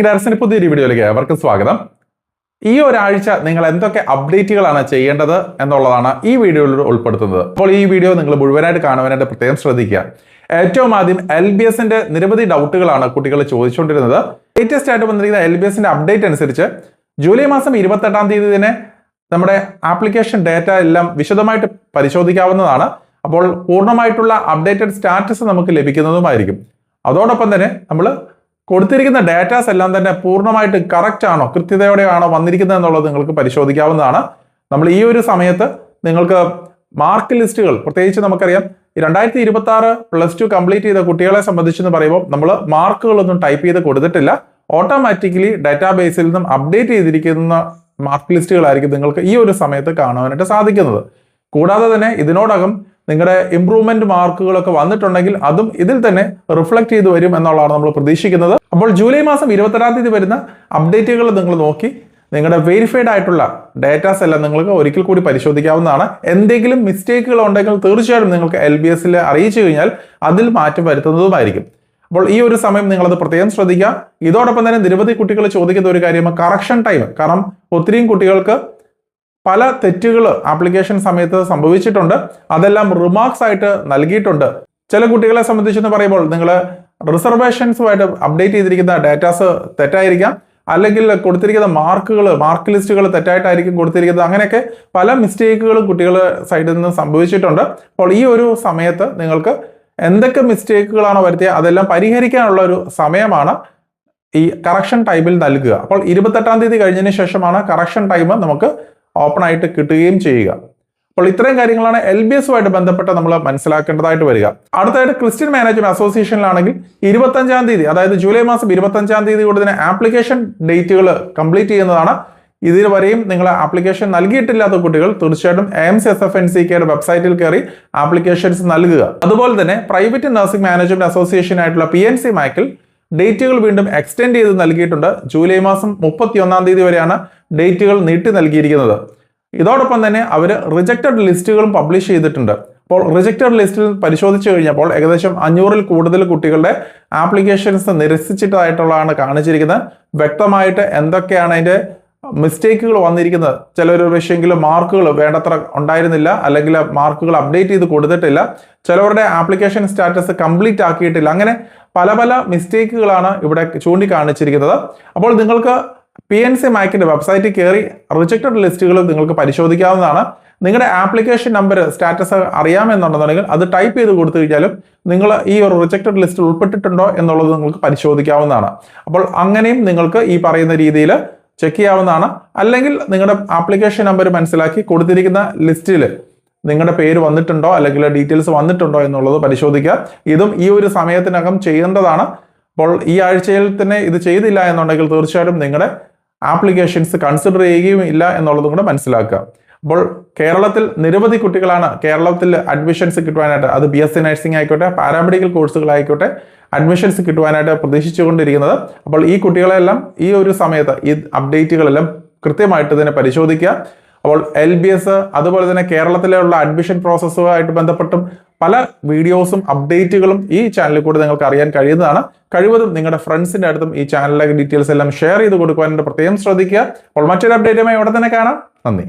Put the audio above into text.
Nursing പുതിയൊരു വീഡിയോയിലേക്ക് ഏവർക്കും സ്വാഗതം. ഈ ഒരാഴ്ച നിങ്ങൾ എന്തൊക്കെ അപ്ഡേറ്റുകളാണ് ചെയ്യേണ്ടത് എന്നുള്ളതാണ് ഈ വീഡിയോയിൽ ഉൾപ്പെടുത്തുന്നത്. അപ്പോൾ ഈ വീഡിയോ നിങ്ങൾ മുഴുവനായിട്ട് കാണുവാനായിട്ട് പ്രത്യേകം ശ്രദ്ധിക്കുക. ഏറ്റവും ആദ്യം LBSന്റെ നിരവധി ഡൗട്ടുകളാണ് കുട്ടികൾ ചോദിച്ചുകൊണ്ടിരുന്നത്. ലേറ്റസ്റ്റ് ആയിട്ട് വന്നിരിക്കുന്ന LBSന്റെ അപ്ഡേറ്റ് അനുസരിച്ച് ജൂലൈ മാസം 28-ാം തീയതി തന്നെ നമ്മുടെ ആപ്ലിക്കേഷൻ ഡാറ്റ എല്ലാം വിശദമായിട്ട് പരിശോധിക്കാവുന്നതാണ്. അപ്പോൾ പൂർണ്ണമായിട്ടുള്ള അപ്ഡേറ്റഡ് സ്റ്റാറ്റസ് നമുക്ക് ലഭിക്കുന്നതുമായിരിക്കും. അതോടൊപ്പം തന്നെ നമ്മൾ കൊടുത്തിരിക്കുന്ന ഡാറ്റാസ് എല്ലാം തന്നെ പൂർണ്ണമായിട്ട് കറക്റ്റ് ആണോ, കൃത്യതയോടെയാണോ വന്നിരിക്കുന്നത് എന്നുള്ളത് നിങ്ങൾക്ക് പരിശോധിക്കാവുന്നതാണ്. നമ്മൾ ഈ ഒരു സമയത്ത് നിങ്ങൾക്ക് മാർക്ക് ലിസ്റ്റുകൾ, പ്രത്യേകിച്ച് നമുക്കറിയാം 2026 +2 കംപ്ലീറ്റ് ചെയ്ത കുട്ടികളെ സംബന്ധിച്ചെന്ന് പറയുമ്പോൾ നമ്മൾ മാർക്കുകളൊന്നും ടൈപ്പ് ചെയ്ത് കൊടുത്തിട്ടില്ല. ഓട്ടോമാറ്റിക്കലി ഡാറ്റാബേസിൽ നിന്നും അപ്ഡേറ്റ് ചെയ്തിരിക്കുന്ന മാർക്ക് ലിസ്റ്റുകളായിരിക്കും നിങ്ങൾക്ക് ഈ ഒരു സമയത്ത് കാണുവാനായിട്ട് സാധിക്കുന്നത്. കൂടാതെ തന്നെ ഇതിനോടകം നിങ്ങളുടെ ഇംപ്രൂവ്മെന്റ് മാർക്കുകളൊക്കെ വന്നിട്ടുണ്ടെങ്കിൽ അതും ഇതിൽ തന്നെ റിഫ്ലക്ട് ചെയ്ത് വരും എന്നുള്ളതാണ് നമ്മൾ പ്രതീക്ഷിക്കുന്നത്. അപ്പോൾ ജൂലൈ മാസം 28-ാം തീയതി വരുന്ന അപ്ഡേറ്റുകൾ നിങ്ങൾ നോക്കി നിങ്ങളുടെ വെരിഫൈഡ് ആയിട്ടുള്ള ഡാറ്റാസ് എല്ലാം നിങ്ങൾക്ക് ഒരിക്കൽ കൂടി പരിശോധിക്കാവുന്നതാണ്. എന്തെങ്കിലും മിസ്റ്റേക്കുകൾ ഉണ്ടെങ്കിൽ തീർച്ചയായും നിങ്ങൾക്ക് LBSൽ അറിയിച്ചു കഴിഞ്ഞാൽ അതിൽ മാറ്റം വരുത്തുന്നതുമായിരിക്കും. അപ്പോൾ ഈ ഒരു സമയം നിങ്ങളത് പ്രത്യേകം ശ്രദ്ധിക്കുക. ഇതോടൊപ്പം തന്നെ നിരവധി കുട്ടികൾ ചോദിക്കുന്ന ഒരു കാര്യമാണ് കറക്ഷൻ ടൈം. കാരണം ഒത്തിരിയും കുട്ടികൾക്ക് പല തെറ്റുകൾ ആപ്ലിക്കേഷൻ സമയത്ത് സംഭവിച്ചിട്ടുണ്ട്. അതെല്ലാം റിമാർക്സ് ആയിട്ട് നൽകിയിട്ടുണ്ട്. ചില കുട്ടികളെ സംബന്ധിച്ചെന്ന് പറയുമ്പോൾ നിങ്ങൾ റിസർവേഷൻസുമായിട്ട് അപ്ഡേറ്റ് ചെയ്തിരിക്കുന്ന ഡാറ്റാസ് തെറ്റായിരിക്കാം, അല്ലെങ്കിൽ കൊടുത്തിരിക്കുന്ന മാർക്ക് ലിസ്റ്റുകൾ തെറ്റായിട്ടായിരിക്കും കൊടുത്തിരിക്കുന്നത്. അങ്ങനെയൊക്കെ പല മിസ്റ്റേക്കുകളും കുട്ടികളുടെ സൈഡിൽ നിന്ന് സംഭവിച്ചിട്ടുണ്ട്. അപ്പോൾ ഈ ഒരു സമയത്ത് നിങ്ങൾക്ക് എന്തൊക്കെ മിസ്റ്റേക്കുകളാണോ വരുത്തിയത് അതെല്ലാം പരിഹരിക്കാനുള്ള ഒരു സമയമാണ് ഈ കറക്ഷൻ ടൈമിൽ നൽകുക. അപ്പോൾ 28-ാം തീയതി കഴിഞ്ഞതിന് ശേഷമാണ് കറക്ഷൻ ടൈം നമുക്ക് ഓപ്പൺ ആയിട്ട് കിട്ടുകയും ചെയ്യുക. അപ്പോൾ ഇത്രയും കാര്യങ്ങളാണ് LBSുമായിട്ട് ബന്ധപ്പെട്ട് നമ്മൾ മനസ്സിലാക്കേണ്ടതായിട്ട് വരിക. അടുത്തായിട്ട് ക്രിസ്ത്യൻ മാനേജ്മെന്റ് അസോസിയേഷനിലാണെങ്കിൽ 25-ാം തീയതി, അതായത് ജൂലൈ മാസം 25-ാം തീയതി കൂടി തന്നെ ആപ്ലിക്കേഷൻ ഡേറ്റുകൾ കംപ്ലീറ്റ് ചെയ്യുന്നതാണ്. ഇതുവരെയും നിങ്ങൾ ആപ്ലിക്കേഷൻ നൽകിയിട്ടില്ലാത്ത കുട്ടികൾ തീർച്ചയായിട്ടും AIMS SFNCKയുടെ വെബ്സൈറ്റിൽ കയറി ആപ്ലിക്കേഷൻസ് നൽകുക. അതുപോലെ തന്നെ പ്രൈവറ്റ് നഴ്സിംഗ് മാനേജ്മെന്റ് അസോസിയേഷൻ ആയിട്ടുള്ള PNC MACൽ ഡേറ്റുകൾ വീണ്ടും എക്സ്റ്റെൻഡ് ചെയ്ത് നൽകിയിട്ടുണ്ട്. ജൂലൈ മാസം 31-ാം തീയതി വരെയാണ് ഡേറ്റുകൾ നീട്ടി നൽകിയിരിക്കുന്നത്. ഇതോടൊപ്പം തന്നെ അവർ റിജക്റ്റഡ് ലിസ്റ്റുകളും പബ്ലിഷ് ചെയ്തിട്ടുണ്ട്. അപ്പോൾ റിജക്റ്റഡ് ലിസ്റ്റിൽ പരിശോധിച്ചു കഴിഞ്ഞപ്പോൾ ഏകദേശം 500-ൽ കൂടുതൽ കുട്ടികളുടെ ആപ്ലിക്കേഷൻസ് നിരസിച്ചിട്ടായിട്ടുള്ളതാണ് കാണിച്ചിരിക്കുന്നത്. വ്യക്തമായിട്ട് എന്തൊക്കെയാണ് അതിൻ്റെ മിസ്റ്റേക്കുകൾ വന്നിരിക്കുന്നത്. ചിലൊരു പക്ഷേങ്കിലും മാർക്കുകൾ വേണ്ടത്ര ഉണ്ടായിരുന്നില്ല, അല്ലെങ്കിൽ മാർക്കുകൾ അപ്ഡേറ്റ് ചെയ്ത് കൊടുത്തിട്ടില്ല, ചിലവരുടെ ആപ്ലിക്കേഷൻ സ്റ്റാറ്റസ് കംപ്ലീറ്റ് ആക്കിയിട്ടില്ല. അങ്ങനെ പല പല മിസ്റ്റേക്കുകളാണ് ഇവിടെ ചൂണ്ടിക്കാണിച്ചിരിക്കുന്നത്. അപ്പോൾ നിങ്ങൾക്ക് PNC MACന്റെ വെബ്സൈറ്റിൽ കയറി റിജക്റ്റഡ് ലിസ്റ്റുകൾ നിങ്ങൾക്ക് പരിശോധിക്കാവുന്നതാണ്. നിങ്ങളുടെ ആപ്ലിക്കേഷൻ നമ്പർ സ്റ്റാറ്റസ് അറിയാമെന്നുണ്ടെന്നുണ്ടെങ്കിൽ അത് ടൈപ്പ് ചെയ്ത് കൊടുത്തു കഴിഞ്ഞാലും നിങ്ങൾ ഈ ഒരു റിജക്റ്റഡ് ലിസ്റ്റിൽ ഉൾപ്പെട്ടിട്ടുണ്ടോ എന്നുള്ളത് നിങ്ങൾക്ക് പരിശോധിക്കാവുന്നതാണ്. അപ്പോൾ അങ്ങനെയും നിങ്ങൾക്ക് ഈ പറയുന്ന രീതിയിൽ ചെക്ക് ചെയ്യാവുന്നതാണ്. അല്ലെങ്കിൽ നിങ്ങളുടെ ആപ്ലിക്കേഷൻ നമ്പർ മനസ്സിലാക്കി കൊടുത്തിരിക്കുന്ന ലിസ്റ്റിൽ നിങ്ങളുടെ പേര് വന്നിട്ടുണ്ടോ അല്ലെങ്കിൽ ഡീറ്റെയിൽസ് വന്നിട്ടുണ്ടോ എന്നുള്ളത് പരിശോധിക്കുക. ഇതും ഈ ഒരു സമയത്തിനകം ചെയ്യേണ്ടതാണ്. അപ്പോൾ ഈ ആഴ്ചയിൽ തന്നെ ഇത് ചെയ്തില്ല എന്നുണ്ടെങ്കിൽ തീർച്ചയായിട്ടും നിങ്ങളുടെ ആപ്ലിക്കേഷൻസ് കൺസിഡർ ചെയ്യുകയും ഇല്ല എന്നുള്ളതും കൂടെ മനസ്സിലാക്കുക. അപ്പോൾ കേരളത്തിൽ നിരവധി കുട്ടികളാണ് കേരളത്തിൽ അഡ്മിഷൻസ് കിട്ടുവാനായിട്ട്, അത് BSc നഴ്സിംഗ് ആയിക്കോട്ടെ, പാരാമെഡിക്കൽ കോഴ്സുകളായിക്കോട്ടെ, അഡ്മിഷൻസ് കിട്ടുവാനായിട്ട് പ്രതീക്ഷിച്ചുകൊണ്ടിരിക്കുന്നത്. അപ്പോൾ ഈ കുട്ടികളെല്ലാം ഈ ഒരു സമയത്ത് ഈ അപ്ഡേറ്റുകളെല്ലാം കൃത്യമായിട്ട് തന്നെ പരിശോധിക്കുക. അപ്പോൾ LBS അതുപോലെ തന്നെ കേരളത്തിലുള്ള അഡ്മിഷൻ പ്രോസസ്സുമായിട്ട് ബന്ധപ്പെട്ടും പല വീഡിയോസും അപ്ഡേറ്റുകളും ഈ ചാനലിൽ കൂടെ നിങ്ങൾക്ക് അറിയാൻ കഴിയുന്നതാണ്. കഴിവതും നിങ്ങളുടെ ഫ്രണ്ട്സിന്റെ അടുത്തും ഈ ചാനലിലെ ഡീറ്റെയിൽസ് എല്ലാം ഷെയർ ചെയ്ത് കൊടുക്കുവാനായിട്ട് പ്രത്യേകം ശ്രദ്ധിക്കുക. അപ്പോൾ മറ്റൊരു അപ്ഡേറ്റുമായി ഉടൻ തന്നെ കാണാം. നന്ദി.